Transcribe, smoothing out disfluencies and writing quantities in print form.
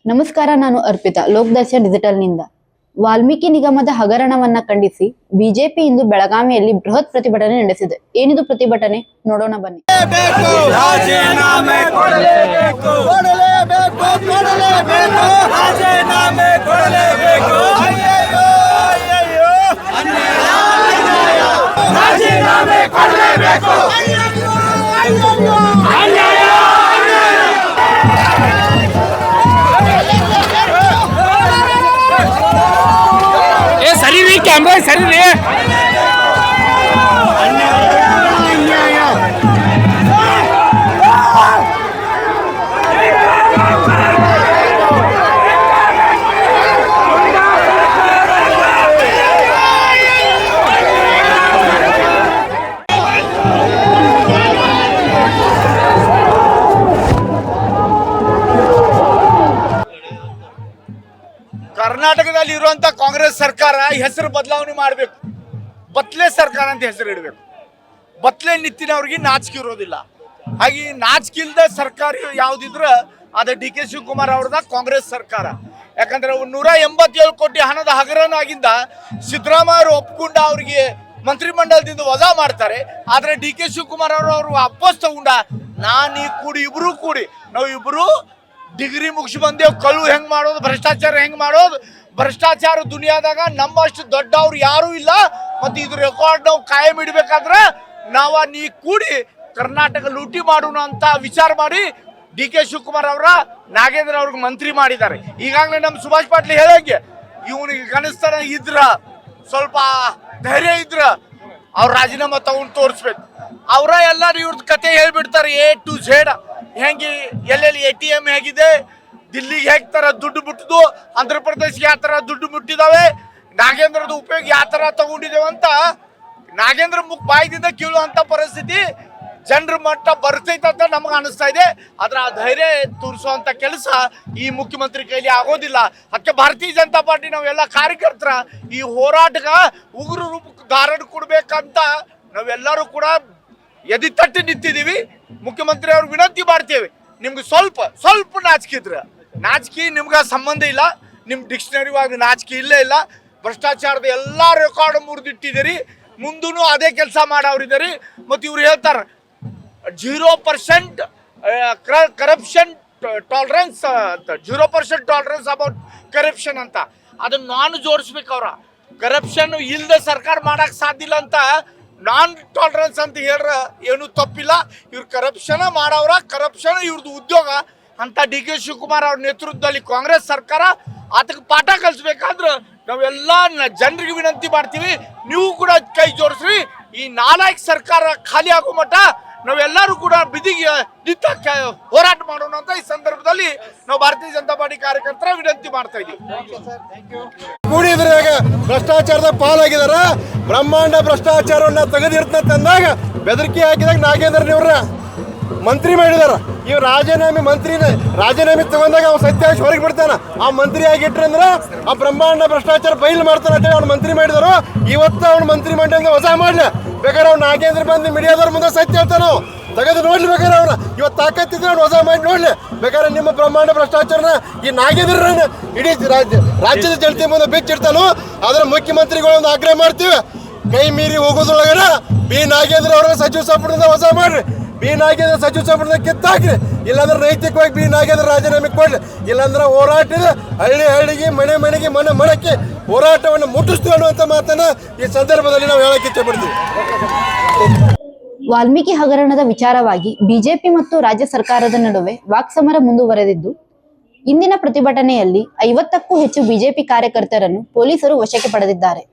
ನಮಸ್ಕಾರ, ನಾನು ಅರ್ಪಿತಾ, ಲೋಕದರ್ಶನ ಡಿಜಿಟಲ್ ನಿಂದ. ವಾಲ್ಮೀಕಿ ನಿಗಮದ ಹಗರಣವನ್ನ ಖಂಡಿಸಿ ಬಿಜೆಪಿ ಇಂದು ಬೆಳಗಾವಿಯಲ್ಲಿ ಬೃಹತ್ ಪ್ರತಿಭಟನೆ ನಡೆಸಿದೆ. ಏನಿದು ಪ್ರತಿಭಟನೆ ನೋಡೋಣ ಬನ್ನಿ. कैमरा सर रे ಕರ್ನಾಟಕದಲ್ಲಿ ಇರುವಂತ ಕಾಂಗ್ರೆಸ್ ಸರ್ಕಾರ ಹೆಸರು ಬದಲಾವಣೆ ಮಾಡಬೇಕು. ಬತ್ಲೆ ಸರ್ಕಾರ ಅಂತ ಹೆಸರು ಇಡಬೇಕು. ಬತ್ಲೆ ನಿತ್ತಿನವ್ರಿಗೆ ನಾಚಿಕೆ ಇರೋದಿಲ್ಲ. ಹಾಗೆ ನಾಚಿಕೆ ಇಲ್ಲದ ಸರ್ಕಾರ ಯಾವ್ದಿದ್ರ ಅದ ಡಿ.ಕೆ. ಶಿವಕುಮಾರ್ ಅವ್ರದ ಕಾಂಗ್ರೆಸ್ ಸರ್ಕಾರ. ಯಾಕಂದ್ರೆ 187 ಕೋಟಿ ಹಣದ ಹಗರಣ ಆಗಿಂದ ಸಿದ್ದರಾಮಯ್ಯ ಅವರು ಒಪ್ಕೊಂಡ ಅವ್ರಿಗೆ ಮಂತ್ರಿಮಂಡಲದಿಂದ ವಜಾ ಮಾಡ್ತಾರೆ. ಆದ್ರೆ ಡಿ.ಕೆ. ಶಿವಕುಮಾರ್ ಅವರು ವಾಪಸ್ ತಗೊಂಡ ನಾನು ಇಬ್ರು ಕೂಡಿ ನಾವು ಇಬ್ರು ಡಿಗ್ರಿ ಮುಗಿಸಿ ಬಂದೇವು. ಕಲ್ಲು ಹೆಂಗ್ ಮಾಡೋದು, ಭ್ರಷ್ಟಾಚಾರ ಹೆಂಗ್ ಮಾಡೋದು, ಭ್ರಷ್ಟಾಚಾರ ದುನಿಯಾದಾಗ ನಮ್ಮಷ್ಟು ದೊಡ್ಡವ್ರು ಯಾರು ಇಲ್ಲ. ಮತ್ತೆ ಇದು ರೆಕಾರ್ಡ್ ನಾವು ಕಾಯಂ ಇಡ್ಬೇಕಾದ್ರೆ ನೀ ಕೂಡಿ ಕರ್ನಾಟಕ ಲೂಟಿ ಮಾಡೋಣ ಅಂತ ವಿಚಾರ ಮಾಡಿ ಡಿ.ಕೆ. ಶಿವಕುಮಾರ್ ಅವರ ನಾಗೇಂದ್ರ ಅವ್ರಿಗೆ ಮಂತ್ರಿ ಮಾಡಿದ್ದಾರೆ. ಈಗಾಗಲೇ ನಮ್ಮ ಸುಭಾಷ್ ಪಾಟೀಲ್ ಹೇಳಂಗೆ ಇವನಿಗೆ ಕನಿಷ್ಠ ಇದ್ರ ಸ್ವಲ್ಪ ಧೈರ್ಯ ಇದ್ರ ಅವ್ರ ರಾಜೀನಾಮಾ ತಗೊಂಡು ತೋರಿಸ್ಬೇಕು. ಅವರ ಎಲ್ಲ ಇವ್ರದ್ದು ಕತೆ ಹೇಳ್ಬಿಡ್ತಾರೆ A to Z. ಹೆಂಗೆ ಎಲ್ಲೆಲ್ಲಿ ATM ಹೇಗಿದೆ, ದಿಲ್ಲಿಗೆ ಹೇಗೆ ತರ ದುಡ್ಡು ಮುಟ್ಟಿದ್ವು, ಆಂಧ್ರ ಪ್ರದೇಶಕ್ಕೆ ಯಾವ ತರ ದುಡ್ಡು ಮುಟ್ಟಿದಾವೆ, ನಾಗೇಂದ್ರದ ಉಪಯೋಗ ಯಾವ ತರ ತಗೊಂಡಿದ್ದೇವೆ ಅಂತ ನಾಗೇಂದ್ರ ಬಾಯಿದಿಂದ ಕೇಳುವಂತ ಪರಿಸ್ಥಿತಿ ಜನರ ಮಟ್ಟ ಬರ್ತೈತೆ ಅಂತ ನಮಗೆ ಅನಿಸ್ತಾ ಇದೆ. ಆದ್ರೆ ಆ ಧೈರ್ಯ ತೋರಿಸುವಂತ ಕೆಲಸ ಈ ಮುಖ್ಯಮಂತ್ರಿ ಕೈಲಿ ಆಗೋದಿಲ್ಲ. ಅದಕ್ಕೆ ಭಾರತೀಯ ಜನತಾ ಪಾರ್ಟಿ ನಾವೆಲ್ಲ ಕಾರ್ಯಕರ್ತರ ಈ ಹೋರಾಟಗ ಉಗ್ರ ರೂಪಕ್ಕೆ ಧಾರಣ ಕೊಡ್ಬೇಕಂತ ನಾವೆಲ್ಲರೂ ಕೂಡ ಎದಿ ತಟ್ಟಿ ನಿಂತಿದ್ದೀವಿ. ಮುಖ್ಯಮಂತ್ರಿ ಅವ್ರಿಗೆ ವಿನಂತಿ ಮಾಡ್ತೇವೆ, ನಿಮ್ಗೆ ಸ್ವಲ್ಪ ನಾಚಿಕೆ ನಿಮ್ಗೆ ಸಂಬಂಧ ಇಲ್ಲ. ನಿಮ್ಮ ಡಿಕ್ಷನರಿ ಒಳಗೆ ನಾಚಿಕೆ ಇಲ್ಲೇ ಇಲ್ಲ. ಭ್ರಷ್ಟಾಚಾರದ ಎಲ್ಲ ರೆಕಾರ್ಡ್ ಮುರಿದಿಟ್ಟಿದ್ದೀರಿ, ಮುಂದೂ ಅದೇ ಕೆಲಸ ಮಾಡೋರಿದ್ದೀರಿ. ಮತ್ತು ಇವ್ರು ಹೇಳ್ತಾರೆ 0% ಕರಪ್ಷನ್ ಟಾಲರೆನ್ಸ್ ಅಂತ, 0% ಟಾಲರೆನ್ಸ್ ಅಬೌಟ್ ಕರಪ್ಷನ್ ಅಂತ. ಅದನ್ನು ನಾನು ಜೋಡಿಸ್ಬೇಕು. ಅವ್ರ ಕರಪ್ಷನ್ ಇಲ್ಲದೆ ಸರ್ಕಾರ ಮಾಡಕ್ಕೆ ಸಾಧ್ಯ ಇಲ್ಲ ಅಂತ ನಾನ್ ಟಾಲರೆನ್ಸ್ ಅಂತ ಹೇಳ್ರ ಏನು ತಪ್ಪಿಲ್ಲ. ಇವ್ರು ಕರಪ್ಷನ್ ಮಾಡವ್ರ, ಕರಪ್ಷನ್ ಇವ್ರದ್ದು ಉದ್ಯೋಗ ಅಂತ ಡಿ.ಕೆ. ಶಿವಕುಮಾರ್ ಅವ್ರ ನೇತೃತ್ವದಲ್ಲಿ ಕಾಂಗ್ರೆಸ್ ಸರ್ಕಾರ ಅದಕ್ಕೆ ಪಾಠ ಕಲಿಸ್ಬೇಕಾದ್ರೆ ನಾವೆಲ್ಲ ಜನರಿಗೆ ವಿನಂತಿ ಮಾಡ್ತೀವಿ, ನೀವು ಕೂಡ ಕೈ ಜೋಡಿಸ್ರಿ. ಈ ನಾಲಾಯಕ್ ಸರ್ಕಾರ ಖಾಲಿ ಆಗೋ ಮಟ್ಟ ನಾವೆಲ್ಲರೂ ಕೂಡ ಬಿದಿಗೆ ನಿಂತ ಹೋರಾಟ ಮಾಡೋಣ ಅಂತ ಈ ಸಂದರ್ಭದಲ್ಲಿ ನಾವು ಭಾರತೀಯ ಜನತಾ ಪಾರ್ಟಿ ಕಾರ್ಯಕರ್ತರ ವಿನಂತಿ ಮಾಡ್ತಾ ಇದ್ದೀವಿ. ಕೂಡಿದ್ರಾಗ ಭ್ರಷ್ಟಾಚಾರದ ಪಾಲಾಗಿದಾರ. ಬ್ರಹ್ಮಾಂಡ ಭ್ರಷ್ಟಾಚಾರವನ್ನ ತೆಗೆದಿರ್ತಂತ ಅಂದಾಗ ಬೆದರಿಕೆ ಹಾಕಿದಾಗ ನಾಗೇಂದ್ರನವ್ರ ಮಂತ್ರಿ ಮಾಡಿದಾರ. ಇವ್ ರಾಜೀನಾಮೆ ತಗೊಂಡಾಗ ಅವ್ನು ಸತ್ಯಾಂಶ ಹೊರಗೆ ಬಿಡ್ತಾನ. ಆ ಮಂತ್ರಿ ಆಗಿಟ್ರಂದ್ರ ಆ ಬ್ರಹ್ಮಾಂಡ ಭ್ರಷ್ಟಾಚಾರ ಬಯಲು ಮಾಡ್ತಾನ ಅಂತ ಅವ್ನು ಮಂತ್ರಿ ಮಾಡಿದಾರು. ಇವತ್ತು ಅವ್ನು ಮಂತ್ರಿ ಮಂಡಳಿಯಿಂದ ವಜಾ ಮಾಡ್ಲ ಬೇಕಾದ್ರೆ ಅವ್ನು ನಾಗೇಂದ್ರ ಬಂದು ಮೀಡಿಯಾದವ್ರ ಮುಂದೆ ಸತ್ಯ ಹೇಳ್ತಾನ. ತೆಗೆದು ನೋಡ್ಲಿ ಬೇಕಾದ್ರೆ ಅವ್ನ ಇವತ್ತು ತಾಕತ್ತಿದ್ರೆ ಅವ್ನು ವಜಾ ಮಾಡಿ ನೋಡ್ಲಿ. ಬೇಕಾದ್ರೆ ನಿಮ್ಮ ಬ್ರಹ್ಮಾಂಡ ಭ್ರಷ್ಟಾಚಾರನ ಈ ನಾಗೇಂದ್ರನ ಇಡೀ ರಾಜ್ಯದ ಜನತೆ ಮುಂದೆ ಬಿಚ್ಚಿಡ್ತಾನು. ಅದರ ಮುಖ್ಯಮಂತ್ರಿಗಳೊಂದು ಆಗ್ರಹ ಮಾಡ್ತೀವಿ, ಕೈ ಮೀರಿ ಹೋಗೋದ್ರೊಳಗನ ಬಿ ನಾಗೇಂದ್ರ ಅವ್ರ ಸಚಿವ ಸಂಪುಟದಿಂದ ವಜಾ ಮಾಡ್ರಿ. ಬಿ ನಾಗೇಂದ್ರ ಸಚಿವ ಸಂಪುಟದಿಂದ ಕಿತ್ತಾಕ್ರಿ. ಇಲ್ಲಾಂದ್ರೆ ನೈತಿಕವಾಗಿ ಬಿ ನಾಗೇಂದ್ರ ರಾಜೀನಾಮೆ ಕೊಡ್ಲಿ. ಇಲ್ಲಾಂದ್ರೆ ಹೋರಾಟದ ಹಳ್ಳಿಗೆ ಮನೆಗೆ ಮನಕ್ಕೆ ಹೋರಾಟವನ್ನು ಮುಟ್ಟಿಸ್ತೀವಿ ಅನ್ನುವಂಥ ಮಾತನ್ನ ಈ ಸಂದರ್ಭದಲ್ಲಿ ನಾವು ಹೇಳಕ್ಕೆ ಇಷ್ಟಪಡ್ತೀವಿ. ವಾಲ್ಮೀಕಿ ಹಗರಣದ ವಿಚಾರವಾಗಿ ಬಿಜೆಪಿ ಮತ್ತು ರಾಜ್ಯ ಸರ್ಕಾರದ ನಡುವೆ ವಾಕ್ಸಮರ ಮುಂದುವರೆದಿದ್ದು, ಇಂದಿನ ಪ್ರತಿಭಟನೆಯಲ್ಲಿ 50ಕ್ಕೂ ಹೆಚ್ಚು ಬಿಜೆಪಿ ಕಾರ್ಯಕರ್ತರನ್ನು ಪೊಲೀಸರು ವಶಕ್ಕೆ ಪಡೆದಿದ್ದಾರೆ.